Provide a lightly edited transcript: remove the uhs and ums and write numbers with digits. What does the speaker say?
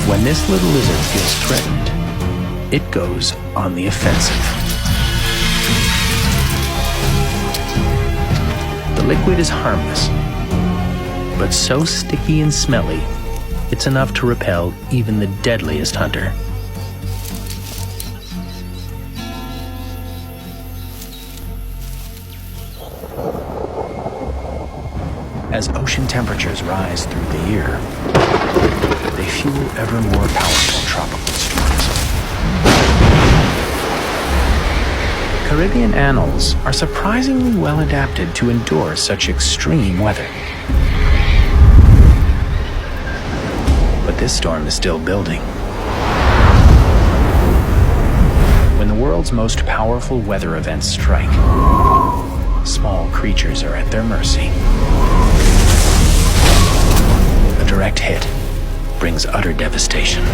When this little lizard feels threatened, it goes on the offensive. The liquid is harmless, but so sticky and smelly, it's enough to repel even the deadliest hunter. As ocean temperatures rise through the year, they fuel ever more powerful tropical storms. Caribbean anoles are surprisingly well adapted to endure such extreme weather. But this storm is still building. When the world's most powerful weather events strike, small creatures are at their mercy. A direct hit brings utter devastation.